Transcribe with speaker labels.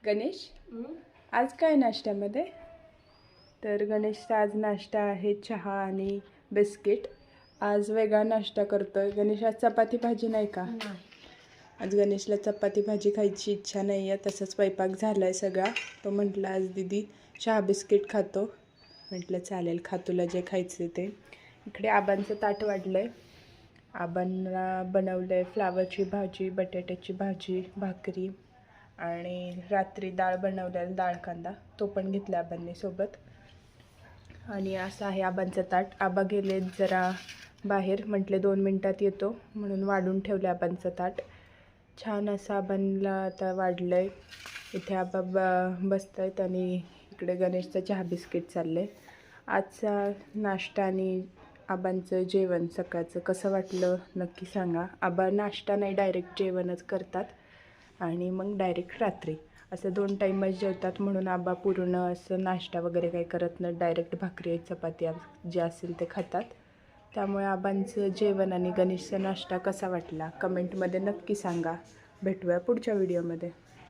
Speaker 1: गणेश आज काय नाश्त्यामध्ये? तर गणेशचा आज नाश्ता आहे चहा आणि बिस्किट. आज वेगळा नाश्ता करतोय. गणेश आज चपाती भाजी नाही का? आज गणेशला चपाती भाजी खायची इच्छा नाही आहे. तसंच स्वयंपाक झाला आहे सगळा. तो म्हटला आज दीदी चहा बिस्किट खातो. म्हटलं चालेल, खा तुला जे खायचं ते. इकडे आबांचं ताट वाढलं आहे. आबांना बनवलं आहे फ्लावरची भाजी, बटाट्याची भाजी, भाकरी आणि रात्री डाळ बनवलेला डाळ कांदा तो पण घेतला आबांनी सोबत. आणि असं आहे आबांचं ताट. आबा गेले जरा बाहेर, म्हटले 2 मिनटात येतो म्हणून वाढून ठेवले आबांचं ताट. छान असं आबांना आता वाढलं आहे. इथे आबा बसत आहेत आणि इकडे गणेशचं चहा बिस्किट चाललं आहे. आजचा नाश्ता आणि आबांचं जेवण सकाळचं कसं वाटलं नक्की सांगा. आबा नाश्ता नाही, डायरेक्ट जेवणच करतात आणि मग डायरेक्ट रात्री असं 2 टाईमच जेवतात. म्हणून आबा पूर्ण असं नाश्ता वगैरे काही करत नाही, डायरेक्ट भाकरी चपाती जे असेल ते खातात. त्यामुळे आबांचं जेवण आणि गणेशचा नाश्ता कसा वाटला कमेंटमध्ये नक्की सांगा. भेटूया पुढच्या व्हिडिओमध्ये.